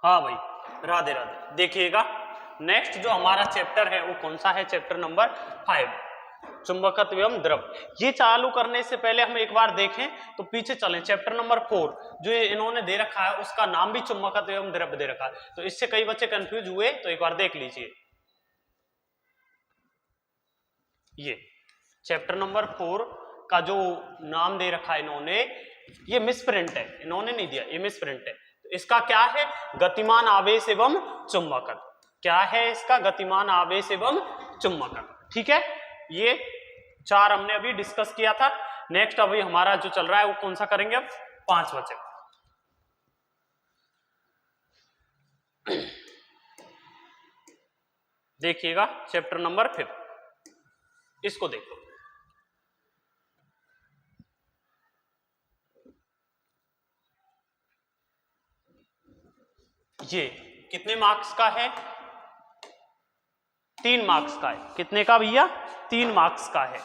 हाँ भाई, राधे राधे। देखिएगा नेक्स्ट जो हमारा चैप्टर है वो कौन सा है, चैप्टर नंबर 5, चुंबकत्व एवं द्रव। ये चालू करने से पहले हम एक बार देखें तो पीछे चलें, चैप्टर नंबर 4 जो इन्होंने दे रखा है उसका नाम भी चुंबकत्व एवं द्रव दे रखा है, तो इससे कई बच्चे कंफ्यूज हुए, तो एक बार देख लीजिए। ये चैप्टर नंबर 4 का जो नाम दे रखा है इन्होंने, ये मिसप्रिंट है, इन्होंने नहीं दिया, ये मिसप्रिंट है। तो इसका क्या है, गतिमान आवेश एवं चुंबकत्व। क्या है इसका, गतिमान आवेश एवं चुंबकत्व। ठीक है, ये 4 हमने अभी डिस्कस किया था। नेक्स्ट अभी हमारा जो चल रहा है वो कौन सा करेंगे, अब 5 बचे। देखिएगा चैप्टर नंबर 5, इसको देखो। ये कितने मार्क्स का है, 3 मार्क्स का है। कितने का भैया, 3 मार्क्स का है।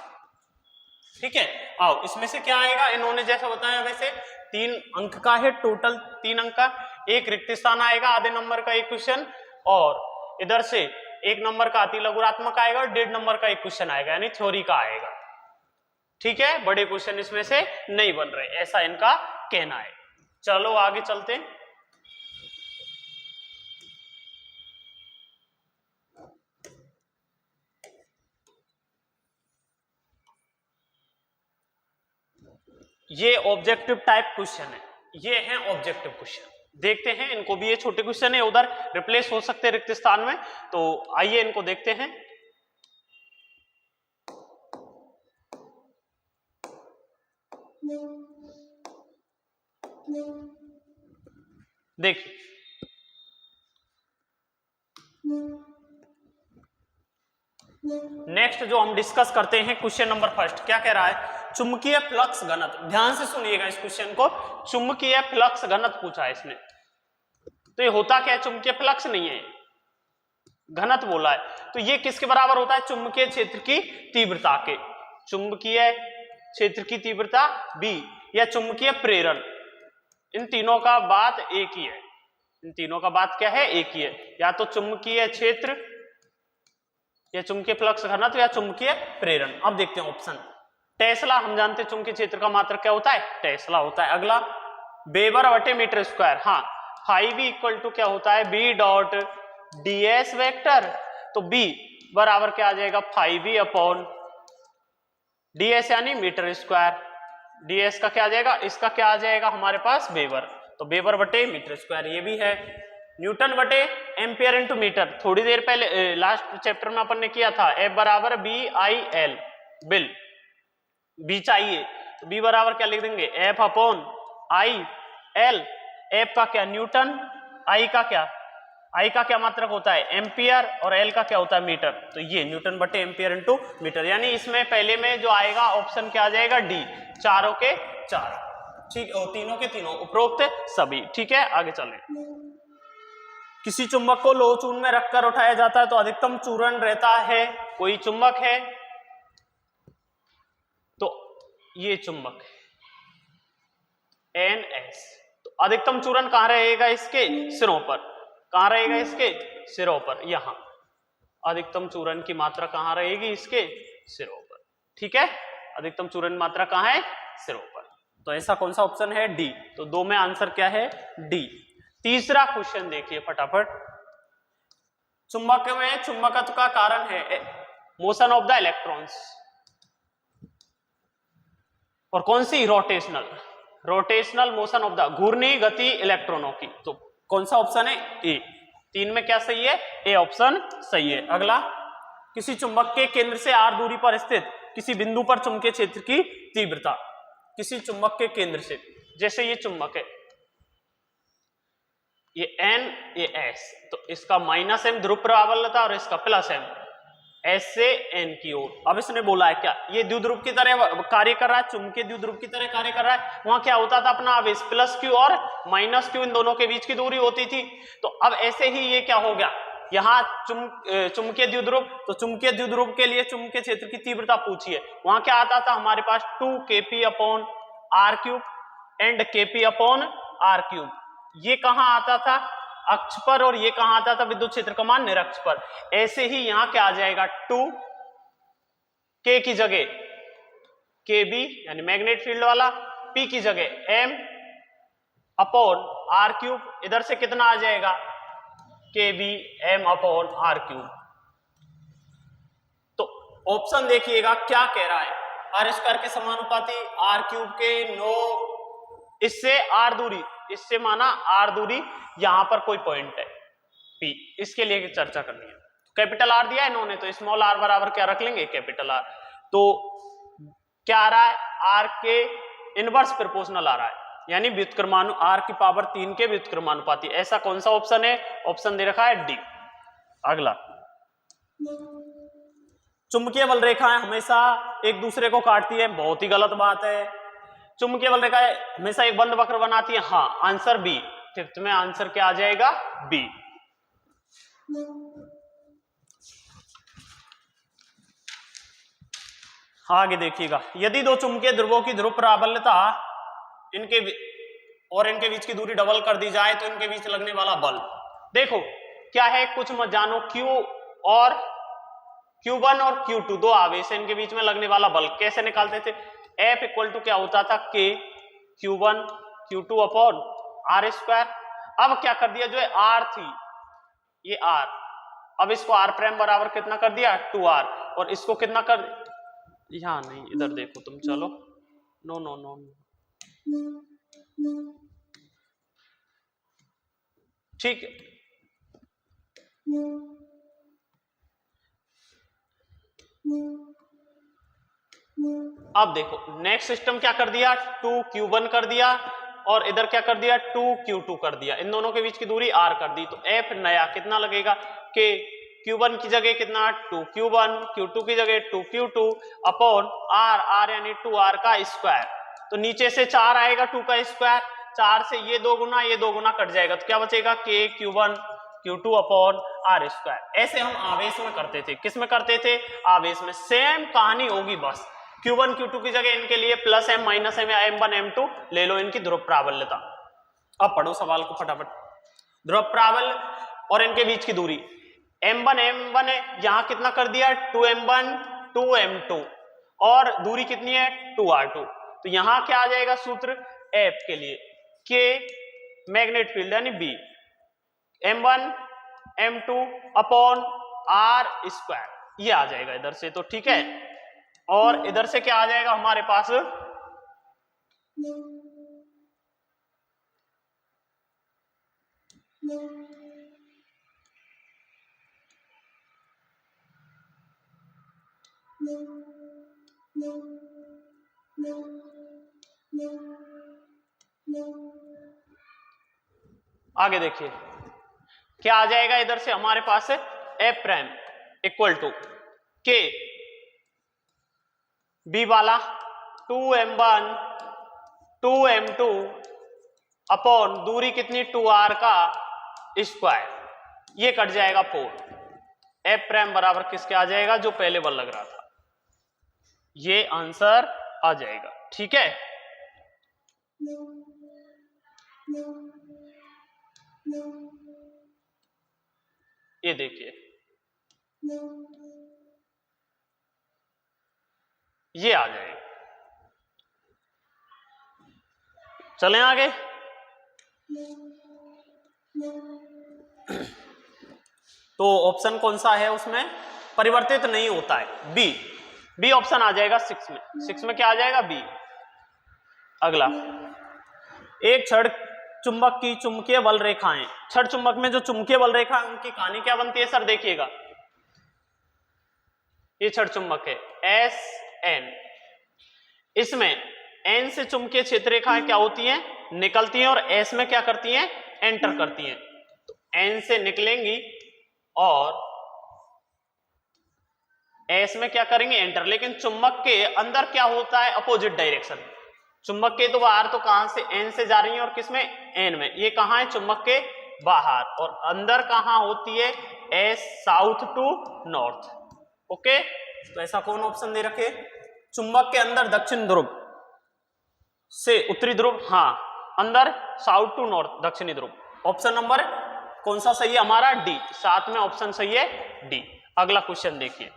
ठीक है, आओ इसमें से क्या आएगा, इन्होंने जैसा बताया वैसे 3 अंक का है, टोटल 3 अंक का। एक रिक्त स्थान आएगा, आधे नंबर का एक क्वेश्चन, और इधर से 1 नंबर का अति लघुरात्मक आएगा और 1.5 नंबर का एक क्वेश्चन आएगा, यानी थ्योरी का आएगा। ठीक है, बड़े क्वेश्चन इसमें से नहीं बन रहे, ऐसा इनका कहना है। चलो आगे चलते हैं। ये ऑब्जेक्टिव टाइप क्वेश्चन है, ये है ऑब्जेक्टिव क्वेश्चन। देखते हैं इनको भी, ये छोटे क्वेश्चन है, उधर रिप्लेस हो सकते हैं रिक्त स्थान में, तो आइए इनको देखते हैं। देखिए नेक्स्ट जो हम डिस्कस करते हैं, क्वेश्चन नंबर 1 क्या कह रहा है, चुंबकीय फ्लक्स घनत्व। ध्यान से सुनिएगा इस क्वेश्चन को, चुंबकीय फ्लक्स घनत्व पूछा है इसने। तो ये होता क्या है, चुंबकीय फ्लक्स नहीं है, घनत्व बोला है। तो ये किसके बराबर होता है, चुंबकीय क्षेत्र की तीव्रता के। चुंबकीय क्षेत्र की तीव्रता b या चुंबकीय प्रेरण, इन तीनों का बात एक ही है। इन तीनों का बात क्या है, एक ही है, या तो चुंबकीय क्षेत्र या चुंबकीय फ्लक्स घनत्व या चुंबकीय प्रेरण। अब देखते हैं ऑप्शन। टेस्ला, हम जानते हैं चुंबकीय क्षेत्र का मात्रक क्या होता है, टेस्ला होता है। अगला वेबर बटे मीटर स्क्वायर। हाँ, फाइव इक्वल टू क्या होता है, B dot D S vector. तो बी बराबर क्या आ जाएगा, 5v अपॉन डी एस यानी मीटर स्क्वायर। डी एस का क्या आ जाएगा, इसका क्या आ जाएगा हमारे पास वेबर, तो वेबर बटे मीटर स्क्वायर। ये भी है न्यूटन बटे एम्पियर इंटू मीटर। थोड़ी देर पहले लास्ट चैप्टर में अपन ने किया था, F बराबर बी आई एल, बिल बी चाहिए तो बी बराबर क्या लिख देंगे, F upon I L. F का क्या न्यूटन, आई का क्या मात्रक होता है एम्पियर, और एल का क्या होता है मीटर। तो ये न्यूटन बटे एम्पियर इंटू मीटर, यानी इसमें पहले में जो आएगा ऑप्शन क्या आ जाएगा, डी, चारों के चार। ठीक, और तीनों के तीनों उपरोक्त सभी। ठीक है, आगे चलें। किसी चुंबक को लोह चूर्ण में रखकर उठाया जाता है तो अधिकतम चूरण रहता है। कोई चुंबक है, तो ये चुंबक है NS, तो अधिकतम चूरण कहां रहेगा, इसके सिरों पर। कहां रहेगा, इसके सिरों पर। यहां अधिकतम चूरण की मात्रा कहां रहेगी, इसके सिरों पर। ठीक है, अधिकतम चूरण की मात्रा कहां है, सिरों पर। तो ऐसा कौन सा ऑप्शन है, डी। तो 2 में आंसर क्या है, डी। तीसरा क्वेश्चन देखिए फटाफट। चुंबक में चुंबकत्व का कारण है मोशन ऑफ द इलेक्ट्रॉन्स, और कौन सी, रोटेशनल मोशन ऑफ द, घूर्णी गति इलेक्ट्रॉनों की। तो कौन सा ऑप्शन है, ए। 3 में क्या सही है, ए ऑप्शन सही है। अगला, किसी चुंबक के केंद्र से r दूरी पर स्थित किसी बिंदु पर चुंबकीय क्षेत्र की तीव्रता। किसी चुंबक के केंद्र से, जैसे ये चुंबक है, ये N ये S, तो इसका -m ध्रुव प्रबलता और इसका +m, S से N की ओर। अब इसने बोला है क्या, ये द्विध्रुव की तरह कार्य कर रहा है, चुंबकीय द्विध्रुव की तरह कार्य कर रहा है। वहां क्या होता था अपना आवेश, +q और -q, इन दोनों के बीच की दूरी होती थी। तो अब ऐसे ही ये क्या हो गया, यहाँ चुंबकीय द्विध्रुव, तो चुंबकीय द्विध्रुव के लिए चुंबकीय क्षेत्र की तीव्रता पूछी है। वहां क्या आता था हमारे पास, 2kp upon r³ and kp upon r³। ये कहां आता था, अक्ष पर और ये कहां आता था विद्युत क्षेत्र का मान निरक्ष पर। ऐसे ही यहां क्या आ जाएगा 2k की जगह kb यानी मैग्नेट फील्ड वाला, p की जगह m अपॉन r क्यूब, इधर से कितना आ जाएगा kb m upon r cube. तो ऑप्शन देखिएगा क्या कह रहा है, आर स्क्वायर के समानुपाती r क्यूब के 9, इससे r दूरी, इससे माना r दूरी, यहां पर कोई पॉइंट है p, इसके लिए चर्चा करनी है। कैपिटल R दिया है इन्होंने तो स्मॉल r बराबर क्या रख लेंगे कैपिटल R। तो क्या आ रहा है r के इनवर्स प्रोपोर्शनल आ रहा है, यानी व्युत्क्रमानु r की पावर 3 के व्युत्क्रमानुपाती। ऐसा कौन सा ऑप्शन है, ऑप्शन दे रखा है डी। अगला, चुंबकीय बल रेखाएं हमेशा एक दूसरे को काटती है, बहुत ही गलत बात है। चुंबकीय बल रेखाएं हमेशा एक बंद वक्र बनाती है, हाँ आंसर बी। फिफ्थ में आंसर क्या आ जाएगा बी। आगे देखिएगा, यदि दो चुंबकीय ध्रुवों की ध्रुव प्राबल्यता इनके बीच की दूरी डबल कर दी जाए तो इनके बीच लगने वाला बल देखो क्या है, कुछ मत जानो। Q1 और Q2 दो आवेश है, इनके बीच में लगने वाला बल कैसे निकालते थे, F इक्वल टू क्या होता था K Q1 Q2 upon R square. अब क्या कर दिया, जो है R थी ये R, अब इसको R प्राइम बराबर कितना कर दिया 2R, और इसको कितना कर, यहां नहीं इधर देखो तुम, चलो नो नो नो, ठीक है। अब देखो नेक्स्ट सिस्टम क्या कर दिया, 2Q1 कर दिया और इधर क्या कर दिया 2Q2 कर दिया, इन दोनों के बीच की दूरी R कर दी। तो F नया कितना लगेगा कि Q1 की जगह कितना 2Q1, Q2 की जगह 2Q2 अपॉन R यानी 2R का स्क्वायर। तो नीचे से 4 आएगा 2 का स्क्वायर, 4 से ये 2 गुना कट जाएगा, तो क्या बचेगा K Q1 Q2 upon R square. ऐसे हम आवेश में करते थे, किस में करते थे आवेश में। सेम कहानी होगी बस, Q1 Q2 की जगह इनके लिए प्लस m माइनस m या m1 m2 ले लो इनकी ध्रुव प्राबल्यता। अब पढ़ो सवाल को फटाफट। ध्रुव प्राबल्य और इनके बीच की दूरी m1 m1 है, यहां कितना कर दिया 2m1 2m2 और दूरी कितनी है 2r2। तो यहां क्या आ जाएगा सूत्र F के लिए, K मैग्नेट फील्ड यानी B m1 m2 upon R square, ये आ जाएगा इधर से, तो ठीक है। और इधर से क्या आ जाएगा हमारे पास, आगे देखिए क्या आ जाएगा, इधर से हमारे पास है F prime equal to K B वाला 2m1 2m2 अपॉन दूरी कितनी 2r का स्क्वायर, ये कट जाएगा 4। F प्राइम बराबर किसके आ जाएगा, जो पहले बल लग रहा था, ये आंसर आ जाएगा, ठीक है। ये देखिए ये आ जाएगा। चलें आगे। तो ऑप्शन कौन सा है उसमें परिवर्तित नहीं होता है, बी ऑप्शन आ जाएगा 6 में। 6 में क्या आ जाएगा बी। अगला, एक छड़ चुंबक की चुंबकीय बल रेखाएं, छड़ चुंबक में जो चुंबकीय बल रेखा उनकी कहानी क्या बनती है सर, देखिएगा ये छड़ चुंबक है एस एन, इसमें एन से चुंबकीय क्षेत्र रेखाएं क्या होती हैं निकलती हैं और एस में क्या करती हैं एंटर करती हैं। तो एन से निकलेंगी और एस में क्या करेंगे एंटर, लेकिन चुंबक के अंदर क्या होता है अपोजिट डायरेक्शन। चुंबक के तो बाहर तो कहां से एन से जा रही है और किसमें एन में, ये कहां है चुंबक के बाहर, और अंदर कहां होती है S south to north. Okay, तो ऐसा कौन ऑप्शन दे रखे, चुंबक के अंदर दक्षिण ध्रुव से उत्तरी ध्रुव, हाँ अंदर साउथ टू नॉर्थ दक्षिणी ध्रुव। ऑप्शन नंबर कौन सा सही है हमारा? डी। साथ में ऑप्शन सही है डी। अगला क्वेश्चन देखिए,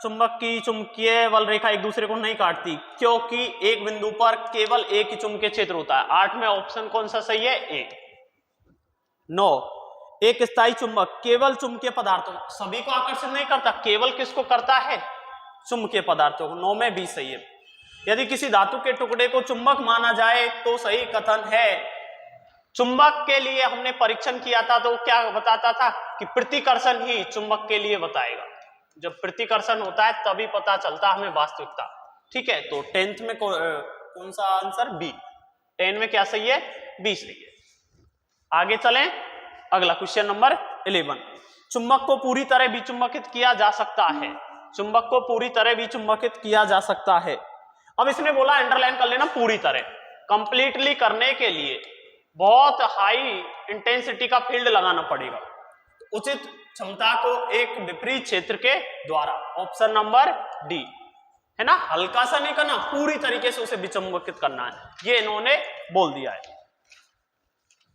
चुंबक की चुंबकीय बल रेखा एक दूसरे को नहीं काटती क्योंकि एक बिंदु पर केवल एक ही चुंबकीय क्षेत्र होता है। 8 में ऑप्शन कौन सा सही है? ए। 9, एक स्थायी चुंबक केवल चुंबकीय पदार्थों, सभी को आकर्षित नहीं करता, केवल किसको करता है? चुंबकीय पदार्थों को। 9 में बी सही है। यदि किसी धातु के टुकड़े को चुंबक माना जाए तो सही कथन है। चुंबक के लिए हमने परीक्षण किया था तो क्या बताता था कि प्रतिकर्षण ही चुंबक के लिए बताएगा। जब प्रतिकर्षण होता है तभी पता चलता हमें वास्तविकता। ठीक है, तो 10th में कौन सा आंसर? बी। 10 में क्या सही है? बी सही है। आगे चलें, अगला क्वेश्चन नंबर 11। चुंबक को पूरी तरह विचुंबकित किया जा सकता है। चुंबक को पूरी तरह विचुंबकित किया जा सकता है। अब इसने बोला अंडरलाइन कर लेना पूरी तरह। कंप्लीटली करने के लिए बहुत हाई इंटेंसिटी का फील्ड लगाना पड़ेगा, उचित क्षमता को एक विपरीत क्षेत्र के द्वारा। ऑप्शन नंबर डी है ना, हल्का सा नहीं करना, पूरी तरीके से उसे विचुंबकित करना है, ये इन्होंने बोल दिया है।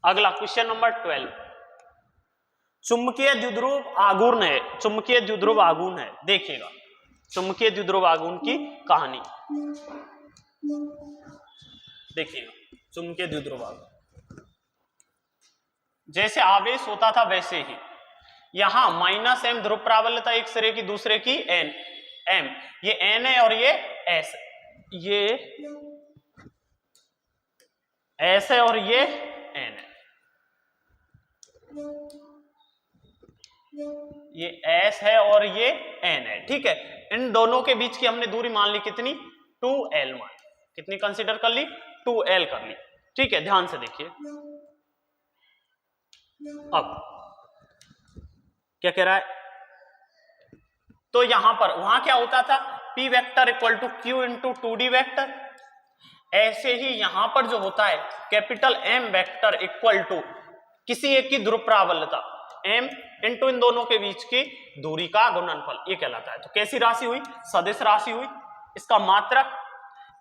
अगला क्वेश्चन नंबर 12। चुंबकीय द्विध्रुव आघूर्ण है। चुंबकीय द्विध्रुव आघूर्ण है, देखिएगा चुंबकीय द्विध्रुव आघूर्ण की कहानी देखिएगा। चुंबकीय द्विध्रुव आघूर्ण जैसे आवेश होता था वैसे ही यहां -m ध्रुव प्राबल्यता एक सिरे की दूसरे की n m, ये n है और ये s, ये s है और ये n है, ये s है और ये n है। ठीक है, इन दोनों के बीच की हमने दूरी मान ली कितनी? 2l मान, कितनी कंसीडर कर ली? 2l कर ली। ठीक है, ध्यान से देखिए। अब क्या कह रहा है? तो यहां पर वहां क्या होता था? P vector equal to Q into 2D vector. ऐसे ही यहां पर जो होता है capital M vector equal to किसी एक की ध्रुव प्राबल्यता M इंटू इन दोनों के बीच की दूरी का गुणनफल, ये कहलाता है। तो कैसी राशि हुई? सदिश राशि हुई। इसका मात्रक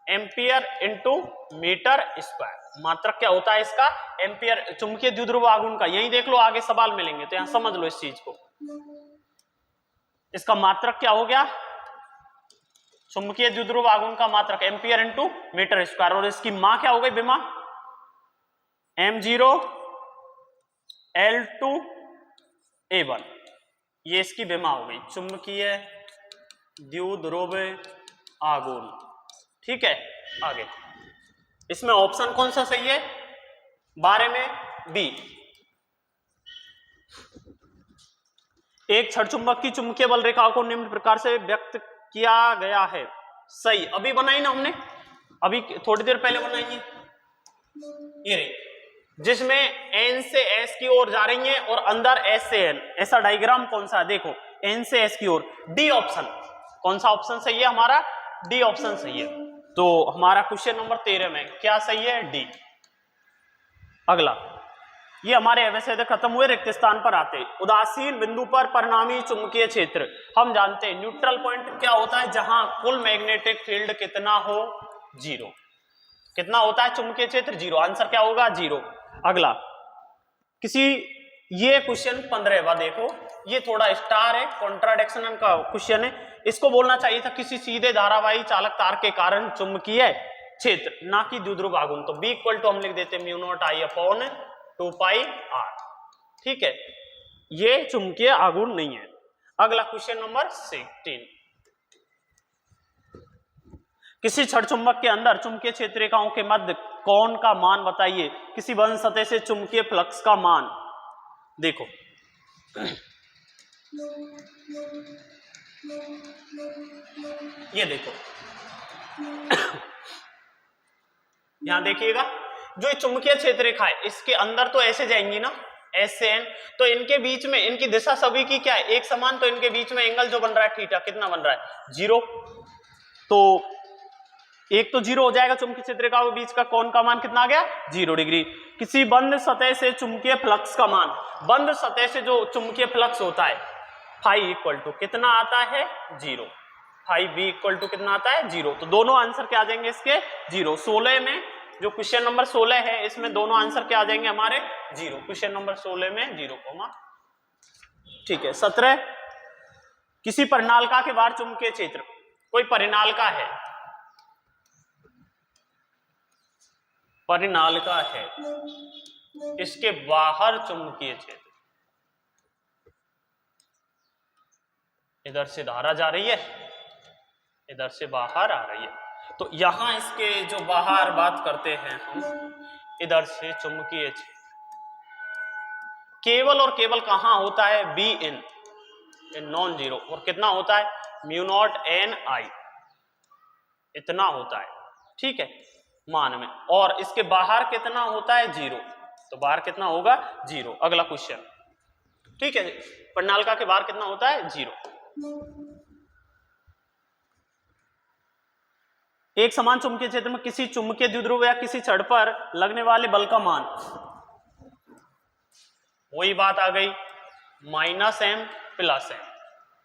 एम्पियर इंटू मीटर स्क्वायर। मात्रक क्या होता है इसका? एम्पियर। चुंबकीय द्विध्रुव आघूर्ण का यही देख लो, आगे सवाल मिलेंगे तो यहां समझ लो इस चीज को। इसका मात्रक क्या हो गया? चुंबकीय द्विध्रुव आघूर्ण का मात्रक एम्पियर इंटू मीटर स्क्वायर। और इसकी मां क्या हो गई? विमा m0 L2 A1, ये इसकी विमा हो गई, चुंबकीय द्विध्रुव आघूर्ण। ठीक है, आगे इसमें ऑप्शन कौन सा सही है? 12 में बी। एक छड़ चुंबक की चुंबकीय बल रेखा को निम्न प्रकार से व्यक्त किया गया है। सही, अभी बनाई ना हमने, अभी थोड़ी देर पहले बनाई है, ये रही, जिसमें n से s की ओर जा रही है और अंदर s से n। ऐसा डायग्राम कौन सा है? देखो, n से s की ओर। D option. कौन सा ऑप्शन सही है हमारा? डी ऑप्शन सही है। तो हमारा क्वेश्चन नंबर 13 में क्या सही है? डी। अगला, ये हमारे अवशेष खत्म हुए, रिक्त स्थान पर आते। उदासीन बिंदु पर परिणामी चुंबकीय क्षेत्र हम जानते हैं। न्यूट्रल पॉइंट क्या होता है? जहां कुल मैग्नेटिक फील्ड कितना हो? 0। कितना होता है चुंबकीय क्षेत्र? 0। आंसर क्या होगा? 0। अगला, किसी, ये क्वेश्चन 15वां देखो, ये थोड़ा स्टार है, कॉन्ट्राडिक्शन का क्वेश्चन है। इसको बोलना चाहिए था किसी सीधे धारावाही चालक तार के कारण चुंबकीय क्षेत्र, ना कि द्विध्रुव आघूर्ण। तो B इक्वल टू हम लिख देते μ0I/2πr। ठीक है, ये चुंबकीय आघूर्ण नहीं है। अगला क्वेश्चन नंबर 16। किसी छड़ चुंबक के अंदर चुंबकीय क्षेत्र रेखाओं के मध्य कोण का मान बताइए। किसी बंद सतह से चुंबकीय फ्लक्स का मान। देखो, ये देखो, यहां देखिएगा, जो चुंबकीय क्षेत्र रेखा है इसके अंदर तो ऐसे जाएंगी ना, S से N, तो इनके बीच में इनकी दिशा सभी की क्या है? एक समान। तो इनके बीच में एंगल जो बन रहा है थीटा, कितना बन रहा है? 0। तो एक तो 0 हो जाएगा। चुंबकीय क्षेत्र रेखा के बीच का कोण का मान कितना आ गया? 0 डिग्री। किसी बंद सतह से चुंबकीय फ्लक्स का मान। बंद सतह से जो चुंबकीय फ्लक्स होता है फाई इक्वल टू कितना आता है? 0। फाई बी इक्वल टू कितना आता है? 0। तो दोनों आंसर क्या आ जाएंगे इसके? 0। 16 में जो क्वेश्चन नंबर 16 है इसमें दोनों आंसर क्या आ जाएंगे हमारे 0, क्वेश्चन नंबर 16 में 0, ठीक है। 17 किसी परिनालिका के बाहर चुंबकीय क्षेत्र, कोई परिनालिका है, परिनालिका है, इसके बाहर चुंबकीय क्षेत्र, इधर से धारा जा रही है, इधर से बाहर आ रही है, तो यहां इसके जो बाहर बात करते हैं हम, इधर से चुंबकीय क्षेत्र केवल और केवल कहां होता है, बी इन नॉन जीरो, और कितना होता है म्यू नॉट एन आई, इतना होता है, ठीक है मान में, और इसके बाहर कितना होता है 0, तो बाहर कितना होगा 0। अगला क्वेश्चन, ठीक है, परिनालिका के बाहर कितना होता है 0। एक समान चुंबकीय क्षेत्र में किसी चुंबकीय द्विध्रुव या किसी छड़ पर लगने वाले बल का मान, वही बात आ गई -m + m,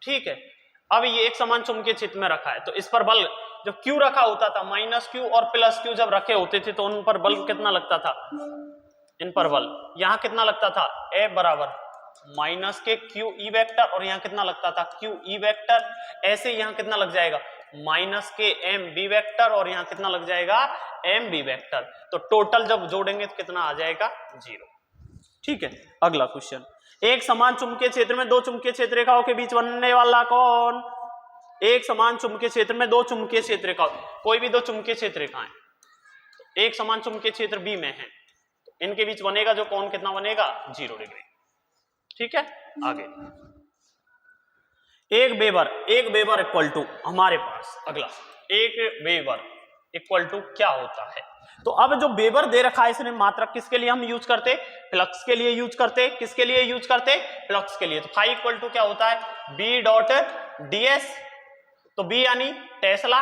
ठीक है। अब ये एक समान चुंबकीय क्षेत्र में रखा है, तो इस पर बल जब Q रखा होता था, -Q और +Q जब रखे होते थे तो उन पर बल कितना लगता था, इन पर बल यहां कितना लगता था, F बराबर -Q E वेक्टर, और यहां कितना लगता था Q E वेक्टर, ऐसे यहां कितना लग जाएगा -M B वेक्टर, और यहां कितना लग जाएगा M B वेक्टर, तो टोटल जब जोड़ेंगे तो कितना आ जाएगा 0, ठीक है। अगला क्वेश्चन, एक समान चुंबकीय क्षेत्र में दो चुंबकीय क्षेत्र रेखाओं के बीच बनने वाला कौन, एक समान चुंबकीय क्षेत्र में दो चुंबकीय क्षेत्र रेखा, कोई भी दो चुंबकीय क्षेत्र रेखाएं, एक समान चुंबकीय क्षेत्र बी में है, इनके बीच बनेगा जो कोण कितना बनेगा 0 डिग्री, ठीक है। आगे एक वेबर इक्वल टू, हमारे पास अगला एक वेबर इक्वल टू क्या होता है, तो अब जो वेबर दे रखा है इसने मात्रक किसके लिए हम यूज करते, फ्लक्स के लिए यूज करते, किसके लिए यूज करते, फ्लक्स के लिए, तो फाई इक्वल टू क्या होता है B.ds, तो B यानी टेस्ला,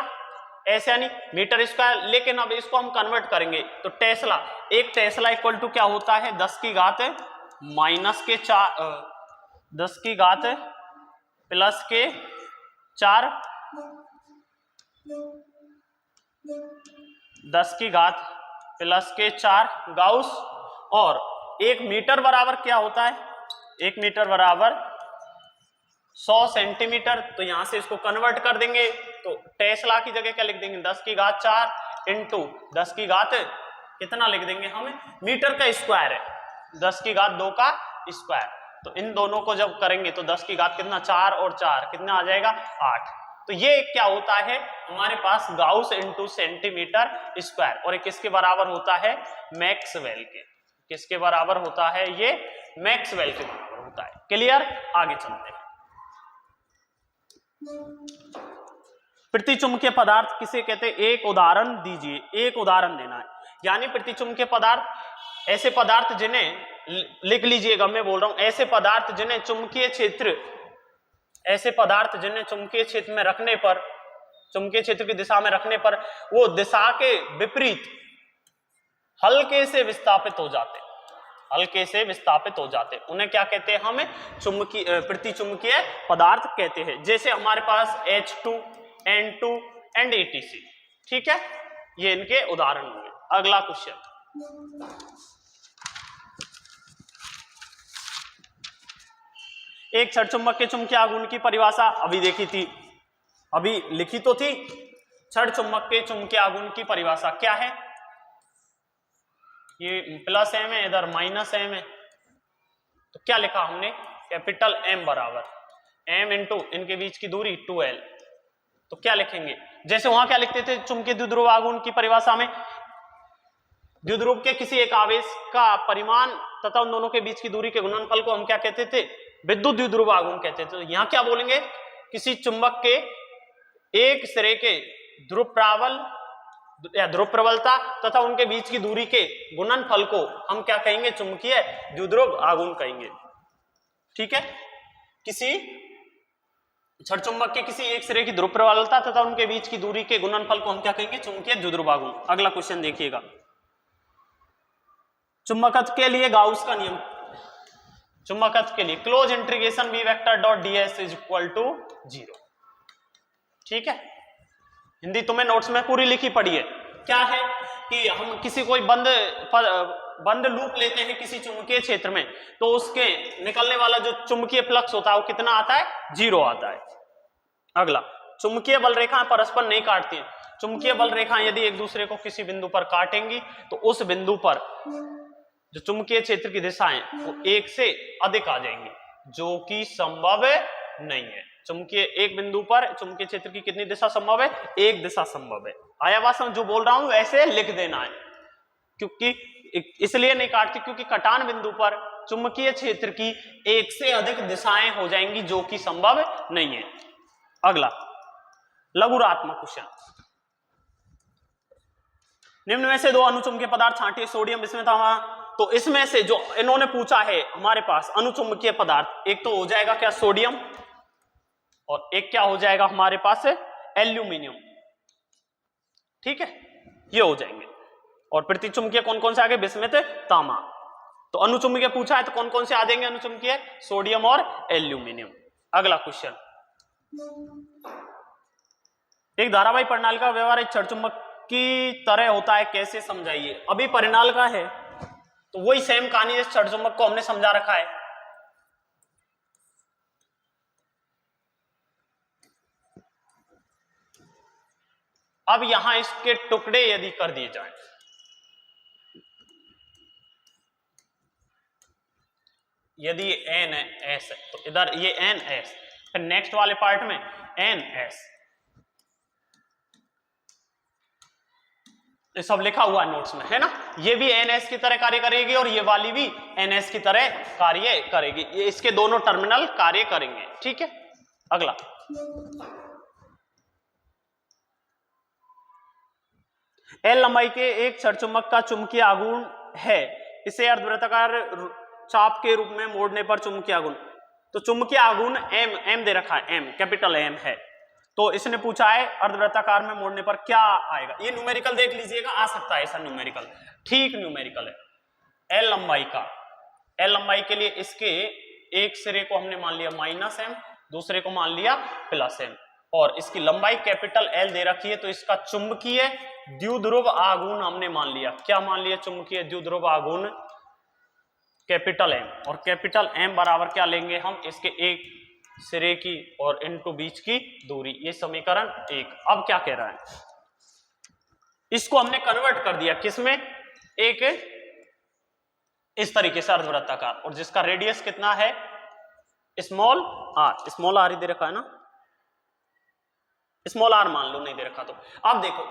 S यानी मीटर स्क्वायर, लेकिन अब इसको हम कन्वर्ट करेंगे तो टेस्ला, एक टेस्ला इक्वल टू क्या होता है 10 की घात प्लस के 4 गाउस, और 1 मीटर बराबर क्या होता है, 1 मीटर बराबर 100 सेंटीमीटर, तो यहां से इसको कन्वर्ट कर देंगे तो टेस्ला की जगह क्या लिख देंगे 10 की घात 4 इंटू 10 की घात कितना लिख देंगे हम, मीटर का स्क्वायर है 10 की घात 2 का स्क्वायर, तो इन दोनों को जब करेंगे तो 10 की घात कितना 4 और 4 कितना आ जाएगा 8, तो ये क्या होता है हमारे पास गाउस इंटू सेंटीमीटर स्क्वायर, और किसके बराबर होता है मैक्सवेल के, किसके बराबर होता है ये मैक्सवेल के बराबर होता है। क्लियर, आगे चलते हैं। प्रतिचुंबकीय पदार्थ किसे कहते हैं, एक उदाहरण दीजिए, एक उदाहरण देना है, यानी प्रतिचुंबकीय पदार्थ ऐसे पदार्थ जिन्हें लिख लीजिएगा, मैं बोल रहा हूं ऐसे पदार्थ जिन्हें चुंबकीय क्षेत्र, ऐसे पदार्थ जिन्हें चुंबकीय क्षेत्र में रखने पर, चुंबकीय क्षेत्र की दिशा में रखने पर वो दिशा के विपरीत हल्के से विस्थापित हो जाते, हल्के से विस्थापित हो जाते, उन्हें क्या कहते हैं, हमें चुंबकीय प्रतिचुंबकीय पदार्थ कहते हैं। जैसे हमारे पास H2, N2 एंड ETC, ठीक है, ये इनके उदाहरण होंगे। अगला क्वेश्चन, एक छड़ चुंबक के चुंबकीय आघूर्ण की परिभाषा अभी देखी थी, अभी लिखी तो थी, छड़ चुंबक के चुंबकीय आघूर्ण की परिभाषा क्या है, ये प्लस M है, इधर माइनस M है, तो क्या लिखा हमने, कैपिटल M बराबर M इंटू इनके बीच की दूरी 2L, तो क्या लिखेंगे, जैसे वहां क्या लिखते थे चुंबकीय द्विध्रुव आघूर्ण की परिभाषा में, द्विध्रुव के किसी एक आवेश का परिमाण तथा उन दोनों के बीच की दूरी के गुणनफल को हम क्या कहते थे, विद्युत द्विध्रुव आघूर्ण कहते थे। तो यहां क्या बोलेंगे, किसी चुंबक के एक सिरे के ध्रुव प्राबल या ध्रुव प्रबलता तथा उनके बीच की दूरी के गुणनफल को हम क्या कहेंगे, चुंबकीय द्विध्रुव आघूर्ण कहेंगे, ठीक है। किसी छड़ चुंबक के किसी एक सिरे की ध्रुव प्रबलता तथा उनके बीच की दूरी के गुणनफल को हम क्या कहेंगे, चुंबकीय द्विध्रुव आघूर्ण। अगला क्वेश्चन देखिएगा, चुंबकत्व के लिए गाउस का नियम, चुंबकत्व के लिए close integration B vector dot ds is equal to 0, ठीक है। हिंदी तुम्हें नोट्स में पूरी लिखी पड़ी है, क्या है कि हम किसी कोई बंद लूप लेते हैं किसी चुंबकीय क्षेत्र में, तो उसके निकलने वाला जो चुंबकीय फ्लक्स होता है वो कितना आता है, 0 आता है। अगला, चुंबकीय बल रेखाएं परस्पर नहीं काटती हैं। चुंबकीय बल रेखाएं यदि एक दूसरे को किसी बिंदु पर काटेंगी तो उस बिंदु पर जो चुंबकीय क्षेत्र की दिशाएं वो एक से अधिक आ जाएंगी, जो कि संभव नहीं है। चुंबकीय एक बिंदु पर चुंबकीय क्षेत्र की कितनी दिशा संभव है, एक दिशा संभव है। आया बात समझ? जो बोल रहा हूं वैसे लिख देना है, क्योंकि इसलिए नहीं काटती क्योंकि कटान बिंदु पर चुंबकीय क्षेत्र की एक से अधिक दिशाएं हो जाएंगी, जो कि संभव नहीं है। अगला, लघुरात्मक क्वेश्चन। निम्न में से दो अनुचुंबकीय पदार्थ छांटिए, सोडियम इसमें था वहां, तो इसमें से जो इन्होंने पूछा है हमारे पास अनुचुंबकीय पदार्थ, एक तो हो जाएगा क्या, सोडियम, और एक क्या हो जाएगा हमारे पास है, एल्यूमिनियम। ठीक है, ये हो जाएंगे। और प्रतिचुंबकीय कौन कौन से आगे, बिस्मिथ, तांबा। तो अनुचुंबकीय पूछा है तो कौन कौन से आ जाएंगे अनुचुंबकीय, सोडियम और एल्यूमिनियम। अगला क्वेश्चन, एक धारावाही प्रणाली का व्यवहार एक छड़चुंबक की तरह होता है, कैसे समझाइए। अभी परिणाल का है तो वही सेम कहानी जैसे छड़चुंबक को हमने समझा रखा है। अब यहां इसके टुकड़े यदि कर दिए जाएं, यदि ये एन एस है तो इधर ये एन एस, फिर नेक्स्ट वाले पार्ट में एन एस, ये सब लिखा हुआ नोट्स में है ना। ये भी एनएस की तरह कार्य करेगी और ये वाली भी एनएस की तरह कार्य करेगी, ये इसके दोनों टर्मिनल कार्य करेंगे। ठीक है, अगला, एल लंबाई के एक छड़चुंबक का चुंबकीय आघूर्ण है, इसे अर्धवृत्ताकार चाप के रूप में मोड़ने पर चुंबकीय आघूर्ण, तो चुंबकीय आघूर्ण एम दे रखा है, एम कैपिटल एम है, तो इसने पूछा है अर्धवृत्ताकार में मोड़ने पर क्या आएगा। ये न्यूमेरिकल देख लीजिएगा, आ सकता है ऐसा न्यूमेरिकल, ठीक न्यूमेरिकल है। एल लंबाई का, एल लंबाई के लिए इसके एक सिरे को हमने मान लिया -m, दूसरे को मान लिया +m, और इसकी लंबाई कैपिटल एल दे रखी है, तो इसका चुंबकीय द्विध्रुव आघूर्ण हमने मान लिया, क्या मान लिया, चुंबकीय द्विध्रुव आघूर्ण कैपिटल एम, और कैपिटल एम बराबर क्या लेंगे हम, इसके एक सिरे की और इनटू बीच की दूरी, ये समीकरण 1। अब क्या कह रहा है, इसको हमने कन्वर्ट कर दिया किसमें, एक इस तरीके से अर्धवृत्ताकार, और जिसका रेडियस कितना है, स्मॉल आर ही दे रखा है ना, स्मॉल आर मान लो, नहीं दे रखा तो। अब देखो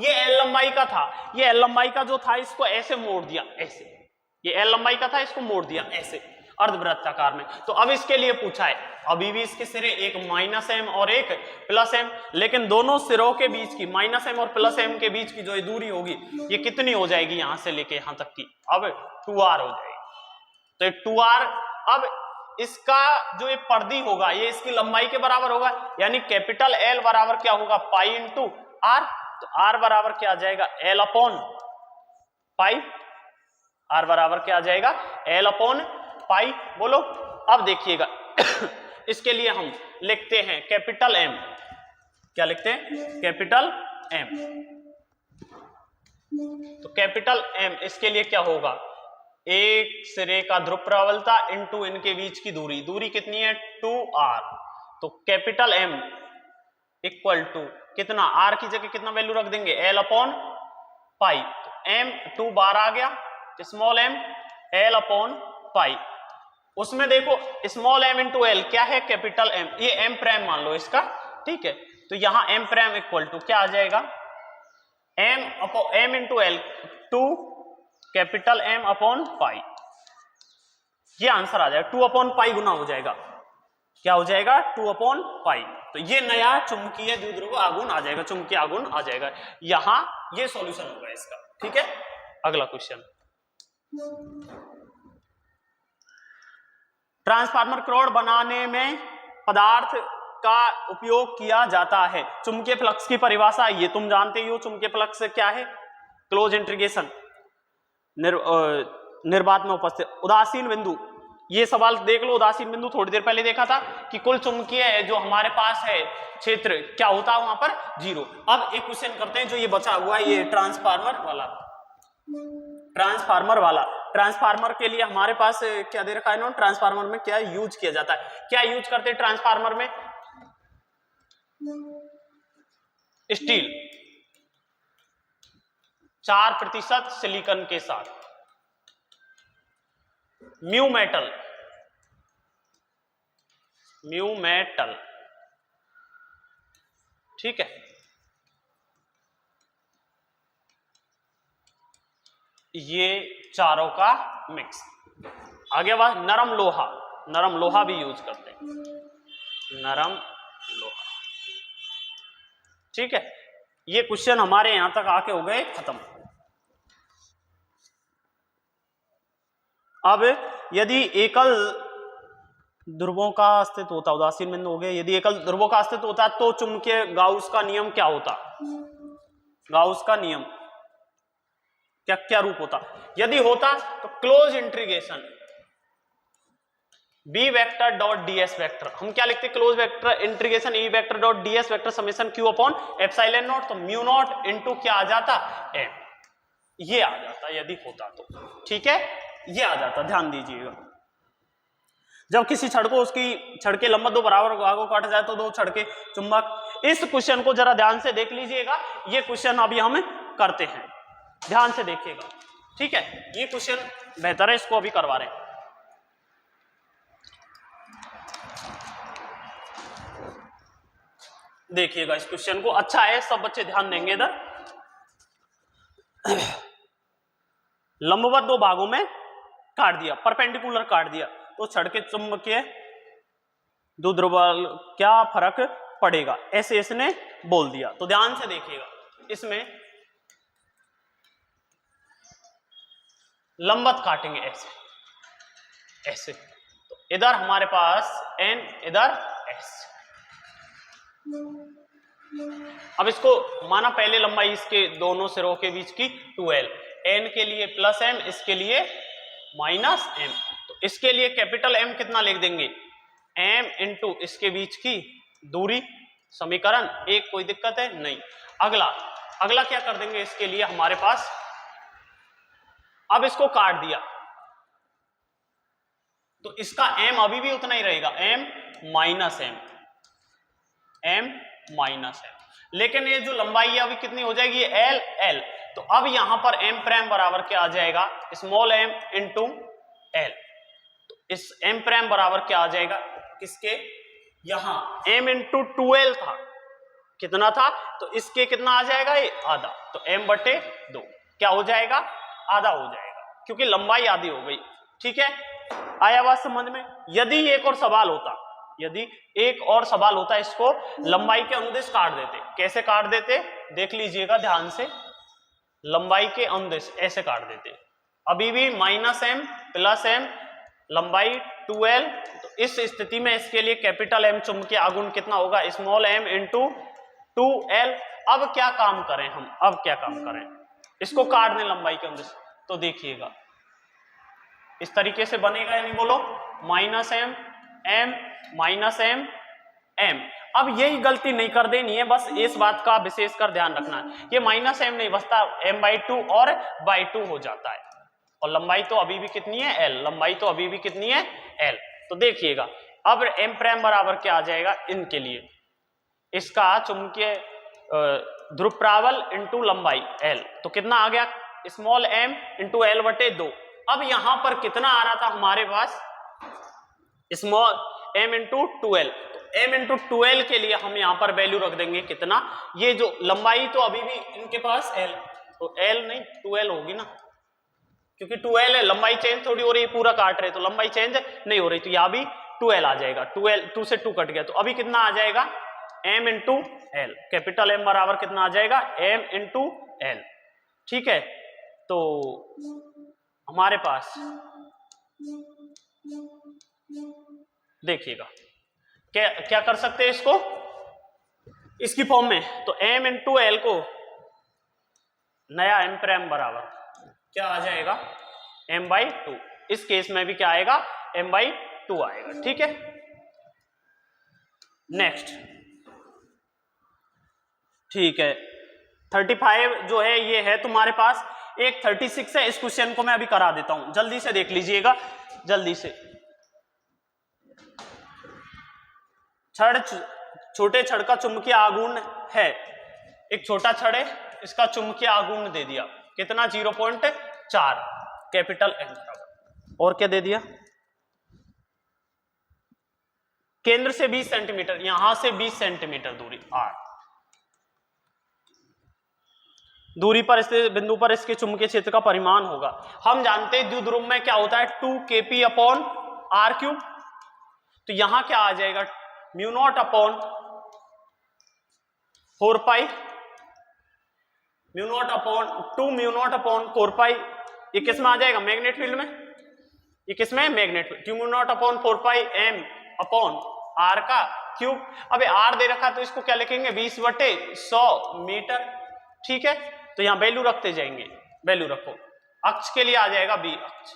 ये एल लंबाई का था, ये एल लंबाई का जो था इसको ऐसे मोड़ दिया, ऐसे, ये एल लंबाई का था इसको मोड़ दिया ऐसे अर्धवृत्ताकार में। तो अब इसके लिए पूछा है, अभी भी इसके सिरे एक -m और एक +m, लेकिन दोनों सिरों के बीच की -m और +m के बीच की जो दूरी होगी ये कितनी हो जाएगी, यहां से लेके यहां तक की, अब 2r हो जाएगी। तो ये 2r, अब इसका जो ये परिधि होगा ये इसकी लंबाई के बराबर होगा, यानी कैपिटल L बराबर क्या होगा, पाई इंटू r, तो r बराबर क्या आ जाएगा, L अपॉन पाई, r बराबर क्या आ जाएगा, L अपॉन पाई। बोलो, अब देखिएगा इसके लिए हम लिखते हैं कैपिटल M, क्या लिखते हैं, कैपिटल M, तो कैपिटल M इसके लिए क्या होगा, एक सिरे का ध्रुव प्रबलता इंटू इनके बीच की दूरी, दूरी कितनी है 2r, तो कैपिटल M इक्वल टू कितना, r की जगह कितना वैल्यू रख देंगे, L अपॉन पाई, तो M 2 बार आ गया, small m L upon pi, उसमें देखो स्मॉल m इंटू L क्या है, कैपिटल M, ये m प्राइम मान लो इसका, ठीक है, तो यहां m प्राइम इक्वल टू क्या आ जाएगा, m into L 2 capital M upon pi, ये आंसर आ जाएगा, 2 अपॉन पाई गुना हो जाएगा, क्या हो जाएगा, 2 अपॉन पाई, तो ये नया चुंबकीय द्विध्रुव आघूर्ण आ जाएगा, चुंबकीय आघूर्ण आ जाएगा, यहां ये सॉल्यूशन होगा इसका। ठीक है, अगला क्वेश्चन, ट्रांसफार्मर क्रोड बनाने में पदार्थ का उपयोग किया जाता है, चुंबकीय फ्लक्स की परिभाषा ये तुम जानते ही हो, चुंबकीय फ्लक्स क्या है, क्लोज इंटीग्रेशन निर्वात में उपस्थित उदासीन बिंदु ये सवाल देख लो, उदासीन बिंदु थोड़ी देर पहले देखा था कि कुल चुंबकीय जो हमारे पास है क्षेत्र क्या होता है वहां पर 0। अब एक क्वेश्चन करते हैं जो ये बचा हुआ है, ये ट्रांसफार्मर वाला। ट्रांसफार्मर के लिए हमारे पास क्या दे रखा है इन्होंने, ट्रांसफार्मर में क्या यूज किया जाता है, क्या यूज करते हैं ट्रांसफार्मर में, स्टील 4% सिलिकॉन के साथ, म्यू मेटल, ठीक है। ये चारों का मिक्स। आगे बात नरम लोहा भी यूज करते हैं, नरम लोहा, ठीक है। ये क्वेश्चन हमारे यहां तक आके हो गए खत्म। अब यदि एकल ध्रुवों का अस्तित्व होता, उदासीन बिंदु हो गए, यदि एकल ध्रुवों का अस्तित्व होता तो चुंबकीय गाउस का नियम क्या होता, गाउस का नियम क्या रूप होता, यदि होता तो close integration B vector dot ds vector, हम क्या लिखते, close vector integration E vector dot ds vector summation q upon epsilon naught, तो म्यू नॉट इनटू क्या आ जाता m, ये आ जाता यदि होता तो, ठीक है, ये आ जाता। ध्यान दीजिएगा, जब किसी छड़ को उसकी छड़ के लंबा दो बराबर भागों काटा जाए तो दो छड़ के चुंबक। इस क्वेश्चन को जरा ध्यान से देख लीजिएगा, ये क्वेश्चन अभी हम करते हैं, ध्यान से देखिएगा, ठीक है। ये क्वेश्चन बेहतर है, इसको अभी करवा रहे हैं। देखिएगा इस क्वेश्चन को, अच्छा है, सब बच्चे ध्यान देंगे इधर। लंबवत दो भागों में काट दिया, परपेंडिकुलर काट दिया, तो छड़ के चुंबकीय द्विध्रुव क्या फर्क पड़ेगा, ऐसे इसने बोल दिया। तो ध्यान से देखिएगा, इसमें लंबवत काटेंगे ऐसे, तो इधर हमारे पास n, इधर s। अब इसको माना पहले लंबाई इसके दोनों सिरों के बीच की 2l, n के लिए प्लस m, इसके लिए माइनस m, तो इसके लिए कैपिटल M कितना लिख देंगे, m इंटू इसके बीच की दूरी, समीकरण 1, कोई दिक्कत है नहीं। अगला क्या कर देंगे, इसके लिए हमारे पास, अब इसको काट दिया तो इसका m अभी भी उतना ही रहेगा, m माइनस m, लेकिन ये जो लंबाई है अभी कितनी हो जाएगी, l। तो अब यहां पर m प्राइम बराबर क्या आ जाएगा, स्मॉल m इंटू l, तो इस m प्राइम बराबर क्या आ जाएगा, किसके, यहां m इंटू 2l था, कितना था, तो इसके कितना आ जाएगा, ये आधा, तो m/2 क्या हो जाएगा, आधा हो जाएगा, क्योंकि लंबाई आधी हो गई, ठीक है। आया बात समझ में। यदि एक और सवाल होता, इसको लंबाई के अनुदिश काट देते, कैसे काट देते, देख लीजिएगा ध्यान से, लंबाई के अनुदिश ऐसे काट देते, अभी भी माइनस m प्लस m, लंबाई 2l, तो इस स्थिति में इसके लिए कैपिटल M चुंबकीय आघूर्ण कितना होगा, स्मॉल m इंटू 2l। अब क्या काम करें, इसको काट दें लंबाई के अनुदिश, तो देखिएगा इस तरीके से बनेगा, यानी बोलो माइनस m माइनस m। अब यही गलती नहीं कर देनी है, बस इस बात का विशेषकर ध्यान रखना है, ये माइनस m नहीं बचता, m/2 और by2 हो जाता है, और लंबाई तो अभी भी कितनी है, l, तो देखिएगा अब m प्राइम बराबर क्या आ जाएगा, इनके लिए इसका चुंबकीय ध्रुव प्राबल इंटू लंबाई l, तो कितना आ गया, स्मॉल m इंटू l/2। अब यहां पर कितना आ रहा था हमारे पास, स्मॉल m इंटू 2l, तो m इंटू 2l के लिए हम यहां पर वैल्यू रख देंगे कितना, ये जो लंबाई तो अभी भी इनके पास l, तो l नहीं 2l होगी ना, क्योंकि 2l है, लंबाई चेंज थोड़ी हो रही है, पूरा काट रहे तो लंबाई चेंज नहीं हो रही, तो यहां भी 2l आ जाएगा, 2 से 2 कट गया, तो अभी कितना आ जाएगा, m into l, capital M बराबर कितना आ जाएगा, m इंटू l, ठीक है। तो हमारे पास देखिएगा क्या कर सकते हैं इसको, इसकी फॉर्म में, तो m इंटू l को नया m प्राइम बराबर क्या आ जाएगा, m/2, इस केस में भी क्या आएगा, m/2 आएगा। ठीक है, नेक्स्ट। ठीक है, 35 जो है ये है तुम्हारे पास। एक 36 है, इस क्वेश्चन को मैं अभी करा देता हूं, जल्दी से देख लीजिएगा, जल्दी से। छोटे छड़ का चुंबकीय आघूर्ण है, एक छोटा छड़ है, इसका चुंबकीय आघूर्ण दे दिया कितना, 0.4 कैपिटल M बराबर, और क्या दे दिया, केंद्र से 20 सेंटीमीटर, यहां से 20 सेंटीमीटर दूरी R दूरी पर स्थित बिंदु पर इसके चुंबकीय क्षेत्र का परिमाण होगा। हम जानते हैं द्विध्रुव में क्या होता है, 2 kp/r³। तो यहां क्या आ जाएगा, μ0/2 ये किस में आ जाएगा, मैग्नेट फील्ड में, ये किस में, मैग्नेट फील्ड, 2μ0/4πm/r³। अबे r दे रखा तो इसको क्या लिखेंगे, 20/100 मीटर। ठीक है, तो यहां वैल्यू रखते जाएंगे, वैल्यू रखो, अक्ष के लिए आ जाएगा b अक्ष।